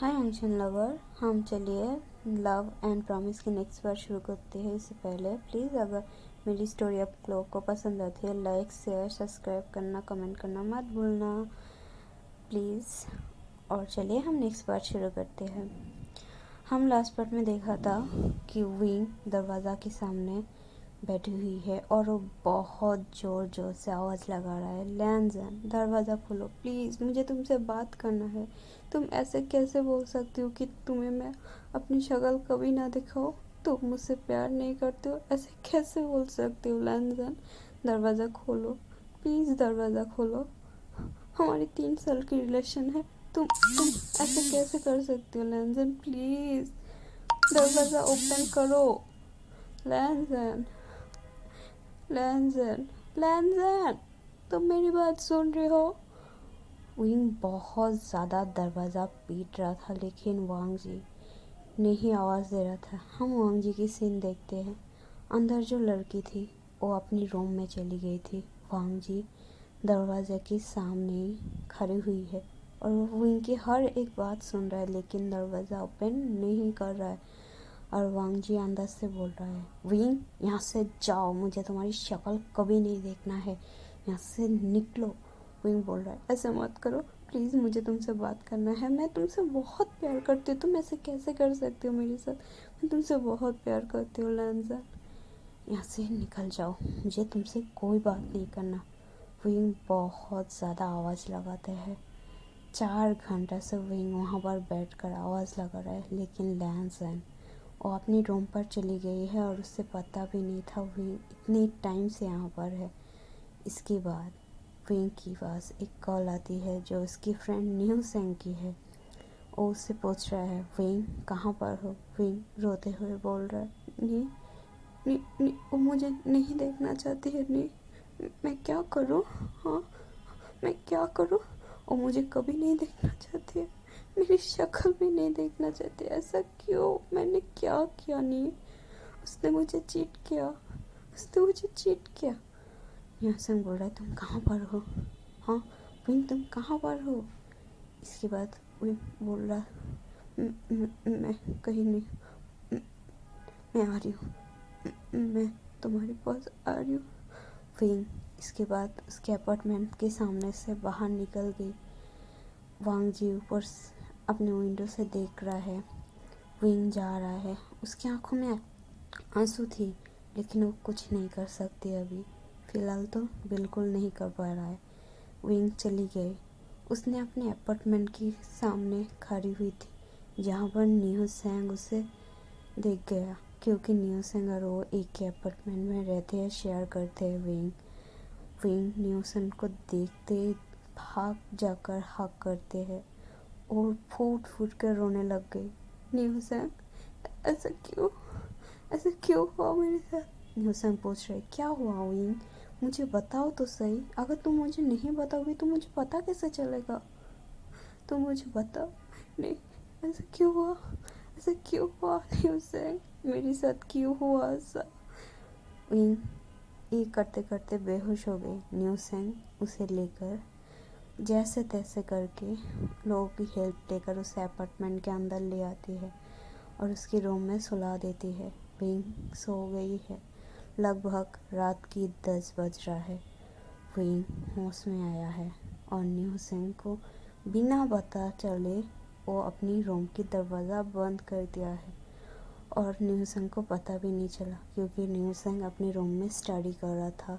हाय action lover, हम चलिए love and promise की नेक्स्ट पार्ट शुरू करते हैं। इससे पहले प्लीज़ अगर मेरी स्टोरी आप लोग को पसंद आती है, लाइक शेयर सब्सक्राइब करना, कमेंट करना मत भूलना प्लीज़। और चलिए हम नेक्स्ट पार्ट शुरू करते हैं। हम लास्ट पार्ट में देखा था कि विंग दरवाज़ा के सामने बैठी हुई है और वो बहुत ज़ोर ज़ोर से आवाज़ लगा रहा है, लैंजन दरवाज़ा खोलो प्लीज़, मुझे तुमसे बात करना है। तुम ऐसे कैसे बोल सकती हो कि तुम्हें मैं अपनी शक्ल कभी ना दिखाऊं? तुम मुझसे प्यार नहीं करते हो, ऐसे कैसे बोल सकते हो लैंजन? दरवाज़ा खोलो प्लीज़, दरवाज़ा खोलो। हमारी 3 साल की रिलेशन है, तुम ऐसे कैसे कर सकती हो लैंजन? प्लीज़ दरवाज़ा ओपन करो लैंजन। लैंजन, लैंजन, तुम मेरी बात सुन रहे हो? विंग बहुत ज़्यादा दरवाज़ा पीट रहा था, लेकिन वांग जी नहीं आवाज़ दे रहा था। हम वांग जी की सीन देखते हैं। अंदर जो लड़की थी वो अपनी रूम में चली गई थी। वांग जी दरवाजे के सामने ही खड़ी हुई है और वो विंग की हर एक बात सुन रहा है, लेकिन दरवाज़ा ओपन नहीं कर रहा है। और वांग जी अंदर से बोल रहा है, विंग यहाँ से जाओ, मुझे तुम्हारी शक्ल कभी नहीं देखना है, यहाँ से निकलो। विंग बोल रहा है, ऐसे मत करो प्लीज़, मुझे तुमसे बात करना है, मैं तुमसे बहुत प्यार करती हूँ, तुम ऐसे कैसे कर सकते हो मेरे साथ? मैं तुमसे बहुत प्यार करती हूँ लैंजन, यहाँ से निकल जाओ, मुझे तुमसे कोई बात नहीं करना। विंग बहुत ज़्यादा आवाज़ लगाते हैं। 4 घंटा से विंग वहाँ पर बैठ कर आवाज़ लगा रहा है, लेकिन लैंजन वो अपनी रूम पर चली गई है और उससे पता भी नहीं था विंग इतने टाइम से यहाँ पर है। इसके बाद विंग के पास एक कॉल आती है जो उसकी फ्रेंड न्यू सेंग की है। वो उससे पूछ रहा है, विंग कहाँ पर हो? विंग रोते हुए बोल रहा है, नहीं नहीं नहीं, वो मुझे नहीं देखना चाहती है, नहीं मैं क्या करूँ? हाँ मैं क्या करूँ? वो मुझे कभी नहीं देखना चाहती है, मेरी शक्ल भी नहीं देखना चाहती। ऐसा क्यों? मैंने क्या किया? नहीं, उसने मुझे चीट किया, उसने मुझे चीट किया। यासंग बोल रहा है, तुम कहाँ पर हो? हाँ विंग तुम कहाँ पर हो? इसके बाद विंग बोल रहा, मैं कहीं नहीं, "म- मैं आ रही हूँ, मैं तुम्हारे पास आ रही हूँ।" विंग इसके बाद उसके अपार्टमेंट के सामने से बाहर निकल गई। वांग जी ऊपर अपने विंडो से देख रहा है, विंग जा रहा है, उसकी आंखों में आंसू थी, लेकिन वो कुछ नहीं कर सकती अभी, फ़िलहाल तो बिल्कुल नहीं कर पा रहा है। विंग चली गई। उसने अपने अपार्टमेंट के सामने खड़ी हुई थी, जहाँ पर न्यू सेंग उसे देख गया, क्योंकि न्यू सेंग और वो एक ही अपार्टमेंट में रहते हैं, शेयर करते हैं। विंग न्यू सेंग को देखते ही भाग जाकर हक करते हैं और फूट फूट कर रोने लग गई। न्यू सेंग, ऐसा क्यों? ऐसा क्यों हुआ मेरे साथ? न्यूसन पूछ रहे, क्या हुआ विंग? मुझे बताओ तो सही, अगर तुम मुझे नहीं बताओगी तो मुझे पता कैसे चलेगा? तुम मुझे बताओ। नहीं, ऐसा क्यों हुआ? ऐसा क्यों हुआ न्यूसन? मेरे साथ क्यों हुआ ऐसा? विंग ये करते करते बेहोश हो गई। न्यूसन उसे लेकर जैसे तैसे करके लोगों की हेल्प लेकर उसे अपार्टमेंट के अंदर ले आती है और उसके रूम में सुला देती है। विंग सो गई है। लगभग रात की 10 बज रहा है। विंग होश में आया है और न्यू सेंग को बिना पता चले वो अपनी रूम की दरवाज़ा बंद कर दिया है और न्यू सेंग को पता भी नहीं चला, क्योंकि न्यू सेंग अपने रूम में स्टडी कर रहा था।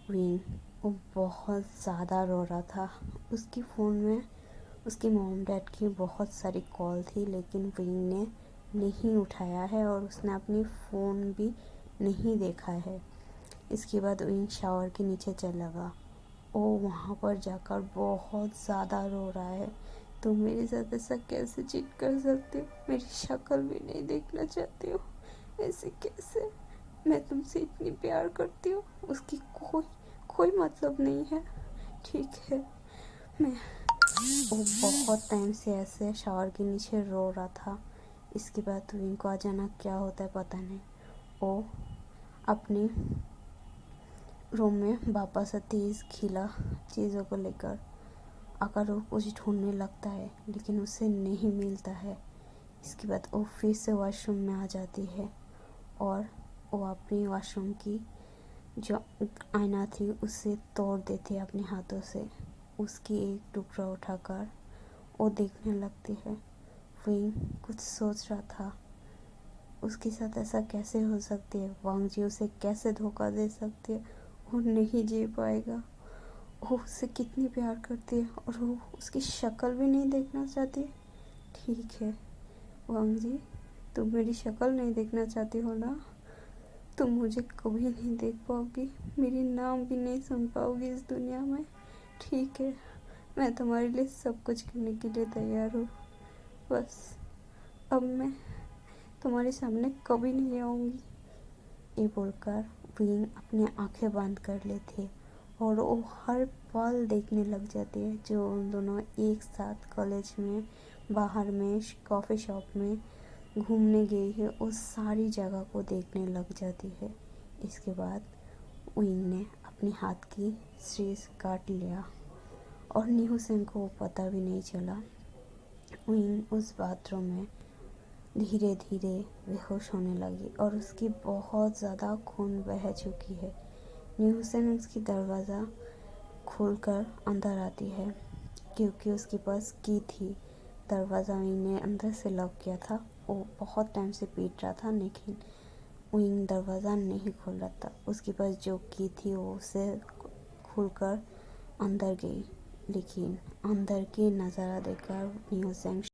विंग वो बहुत ज़्यादा रो रहा था। उसकी फ़ोन में उसके मॉम डैड की बहुत सारी कॉल थी, लेकिन विंग ने नहीं उठाया है और उसने अपनी फ़ोन भी नहीं देखा है। इसके बाद विंग शावर के नीचे चला गया। वो वहाँ पर जाकर बहुत ज़्यादा रो रहा है, तुम मेरे साथ ऐसा कैसे चीट कर सकते हो? मेरी शक्ल भी नहीं देखना चाहती हो, ऐसे कैसे? मैं तुमसे इतनी प्यार करती हूँ, उसकी कोई कोई मतलब नहीं है। ठीक है, मैं वो बहुत टाइम से ऐसे शावर के नीचे रो रहा था। इसके बाद विंग को अचानक क्या होता है पता नहीं, वो अपनी रूम में वापस आती है इस खिला चीज़ों को लेकर। अगर वो कुछ ढूंढने लगता है लेकिन उसे नहीं मिलता है। इसके बाद वो फिर से वॉशरूम में आ जाती है और वो अपनी वॉशरूम की जो आईना थी उसे तोड़ देती है अपने हाथों से। उसकी एक टुकड़ा उठाकर वो देखने लगती है। विंग कुछ सोच रहा था, उसके साथ ऐसा कैसे हो सकती है, वांग जी उसे कैसे धोखा दे सकती है, वो नहीं जी पाएगा। वो उससे कितनी प्यार करती है और वो उसकी शक्ल भी नहीं देखना चाहती। ठीक है वांग जी, तुम मेरी शक्ल नहीं देखना चाहती हो ना, तुम मुझे कभी नहीं देख पाओगी, मेरी नाम भी नहीं सुन पाओगी इस दुनिया में। ठीक है, मैं तुम्हारे लिए सब कुछ करने के लिए तैयार हूँ, बस अब मैं तुम्हारे सामने कभी नहीं आऊँगी। ये बोलकर विंग अपनी आंखें बंद कर लेती है और वो हर पल देखने लग जाती है जो उन दोनों एक साथ कॉलेज में, बाहर में, कॉफ़ी शॉप में घूमने गई है, उस सारी जगह को देखने लग जाती है। इसके बाद विंग ने अपने हाथ की स्ट्रीस काट लिया और न्यू सेन को पता भी नहीं चला। विंग उस बाथरूम में धीरे धीरे बेहोश होने लगी और उसकी बहुत ज़्यादा खून बह चुकी है। न्यू सेन उसकी दरवाज़ा खोलकर अंदर आती है क्योंकि उसके पास की थी। दरवाज़ा विंग ने अंदर से लॉक किया था। वो बहुत टाइम से पीट रहा था लेकिन विंग दरवाज़ा नहीं खोल रहा था। उसके पास जो की थी वो उसे खोलकर अंदर गई, लेकिन अंदर की नज़ारा देखकर न्यू सेन